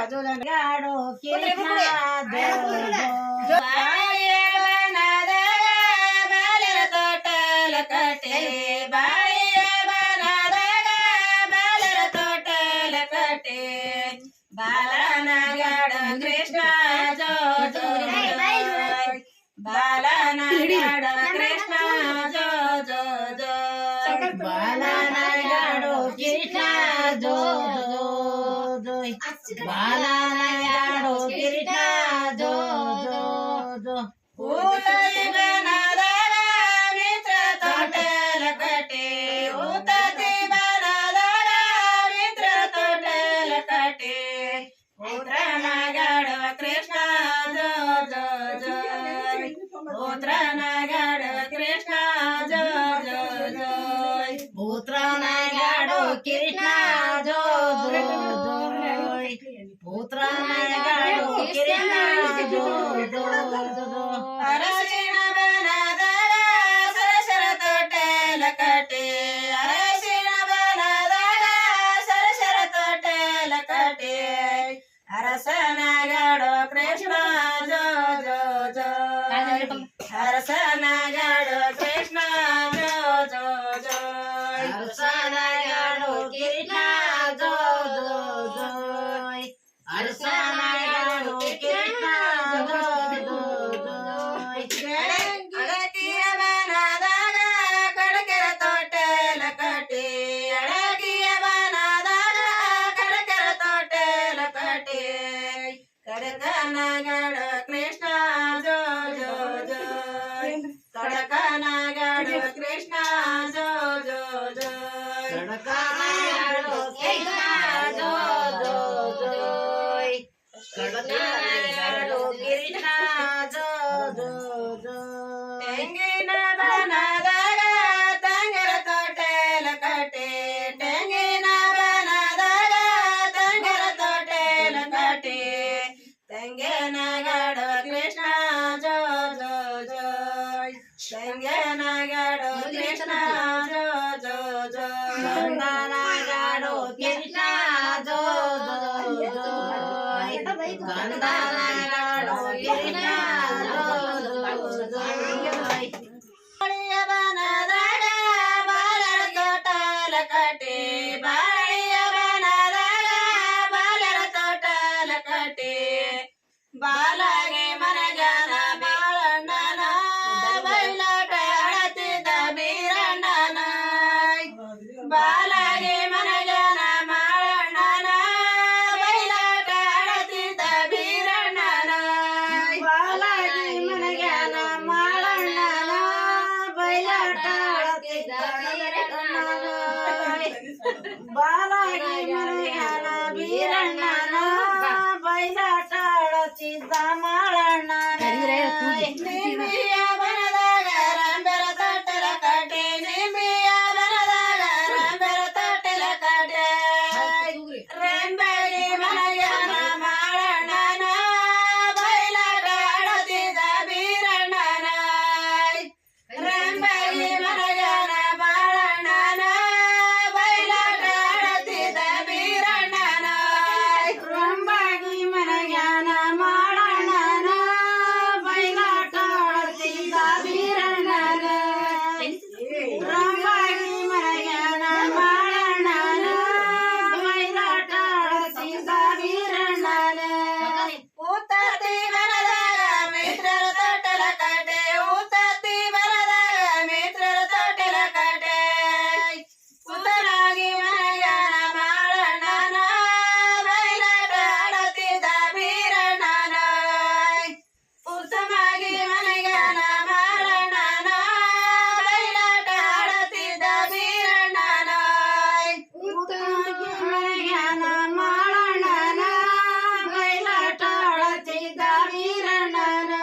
ಗಾಡೋ ಕಿರಿಟ ಬಾಲ್ಯರ ತೋಟಲ ಕಟೆ ಬಾಳಿಯ ಬನದಾಗ ಬಾಲ್ಯರ ತೋಟಲ ಕಟೆ ಬಾಲನಗಾಡ ಕೃಷ್ಣ ಜೋ ಜೋ ಬಾಲನಗಾಡ ಕೃಷ್ಣ ಜೋ ಜೋ ಜೋ ಬಾಲನಗಾಡೋ ಕೃಷ್ಣ ಜೋ ಜೋ ಜೋ ಬಾಲನಗಾಡೋ ಕೃಷ್ಣ ಜೋ ಜೋ ಜೋ ಊತತಿ ಬನದಾಗ ಮಿತ್ರ ತೋಟಲ ಕಟೆ ಊತತಿ ಬನದಾಗ ಮಿತ್ರ ತೋಟಲ ಕಟೆ ಪುತ್ರನಗಾಡ ಕೃಷ್ಣ ಜೋ ಜೋ ಜೋ ಪುತ್ರನಗಾಡ ಕೃಷ್ಣ ಜೋ ಜೋ ಜೋ ಪುತ್ರನಗಾಡೋ ಕೃಷ್ಣ ಜೋ ಜೋ ಜೋ ಪುತ್ರನಗಾಡೋ ಕೃಷ್ಣ ಜೋ ಜೋ ಜೋ ಅರಸಿನ ಬನದಾಗ ಸರಸರ ತೋಟಲ ಕಟೆ ಅರಸಿನ ಬನದಾಗ ಸರಸರ ತೋಟಲ ಕಟೆ ಅರಸನಗಾಡೋ ಕೃಷ್ಣ ಜೋ ಜೋ ಜೋ ಅರಸನಗಾಡೋ ಕೃಷ್ಣ ಜೋ ಜೋ ಜೋ ಅರಸನಗಾಡೋ ಕೃಷ್ಣ ಜೋ ಜೋ ಜೋ ಅರಸನಗಾಡೋ ಕೃಷ್ಣ ಜೋ ಜೋ ಜೋ ಅಡಕಿಯ ಬನದಾಗ ಕಡಕೆರ ತೋಟಲ ಕಟೆ ಅಡಕಿಯ ಬನದಾಗ ಕಡಕೆರ ತೋಟಲ ಕಟೆ ಕಡಕನಗಾಡ ಕೃಷ್ಣ ಜೋ ಜೋ ಜೋ ಕಡಕನಗಾಡ ಕೃಷ್ಣ ಜೋ ಜೋ ಜೋ ಕಡಕನಗಾಡ ಕೃಷ್ಣ ಜೋ ಜೋ ಜೋ ಕಡಕನಗಾಡ ಕೃಷ್ಣ ಜೋ ಜೋ ಜೋ ತೆಂಗಿನ ಬನದಾಗ ತಂಗರ ತೋಟಲ ಕಟೆ ತೆಂಗಿನ ಬನದಾಗ ತಂಗರ ತೋಟಲ ಕಟೆ ತೆಂಗಿನಗಾಡ ಕೃಷ್ಣ ಜೋ ಜೋ ಜೋ ತೆಂಗಿನಗಾಡ ಕೃಷ್ಣ ಜೋ ಜೋ ಜೋ ಗಂಧನಗಾಡೋ ಕೃಷ್ಣ ಜೋ ಜೋ ಜೋ ಗಂಧನಗಾಡೋ ಕೃಷ್ಣ ಜೋ ಜೋ ಜೋ ಬಾಳಿಯ ಬನದಾಗ ಬಾಲರ ತೋಟಲ ಕಟೆ ಬಾಳಿಯ ಬನದಾಗ ಬಾಲರ ತೋಟಲ ಕಟೆ ಬಾಲಗೆ ಮನಗನ ಬಾಳಣ್ಣನ ಬಯಲಾಟ ಆಡತಿದ್ದ ಬೀರಣ್ಣನ ಬಾಲಗೆ ಮನಗನ ಬಾಳಣ್ಣನ ಬಯಲಾಟ ಆಡತಿದ್ದ ಬೀರಣ್ಣನ ಬಾಲಗೆ ಮನಗನ ಬಾಳಣ್ಣನ ಬಯಲಾಟ ಆಡತಿದ್ದ ಬೀರಣ್ಣನ ಬಾಲಗೆ ಮನಗನ ಬೀರಣ್ಣನ ಬಯಲಾಟ ಆಡತಿದ್ದ ಮಾಳಣ್ಣನ ನಿಂಬಿಯ ಬನದಾಗ ರಂಬೆರ ತೋಟಲ ಕಟೆ ನಿಂಬಿಯ ಬನದಾಗ ರಂಬೆರ ತೋಟಲ ಕಟೆ ರಂಬೆಗೆ ಮನಗನ ಮಾಳಣ್ಣನ ಬಯಲಾಟ ಆಡತಿದ್ದ ಬೀರಣ್ಣನ ರಂಬೆಗೆ ಮನಗನ ಮಾಳಣ್ಣನ ಬಯಲಾಟ ಆಡತಿದ್ದ ಬೀರಣ್ಣನ ರಂಬೆಗೆ ಮನಗನ ಮಾಳಣ್ಣನ ಬಯಲಾಟ ಆಡತಿದ್ದ ಬೀರಣ್ಣನ ರಂಬೆಗೆ ಮನಗನ ಮಾಳಣ್ಣನ ಬಯಲಾಟ ಆಡತಿದ್ದ ಬೀರಣ್ಣನ ಊತತಿ ಬನದಾಗ ಮಿತ್ರರ ತೋಟಲ ಕಟೆ ಊತತಿ ಬನದಾಗ ಮಿತ್ರರ ತೋಟಲ ಕಟೆ ಪುತ್ರನಾಗಿ ಮನಗನ ಮಾಳಣ್ಣನ ಬಯಲಾಟ ಆಡತಿದ್ದ ಬೀರಣ್ಣನ ಉತ್ತಮಾಗಿ ಮನಗನ ಮಾಳಣ್ಣನ ಬಯಲಾಟ ಆಡತಿದ್ದ ಬೀರಣ್ಣನ ಉತ್ತಮಾಗಿ ಮನಗನ ಮಾಳಣ್ಣನ ಬಯಲಾಟ ಆಡತಿದ್ದ ಬೀರಣ್ಣನ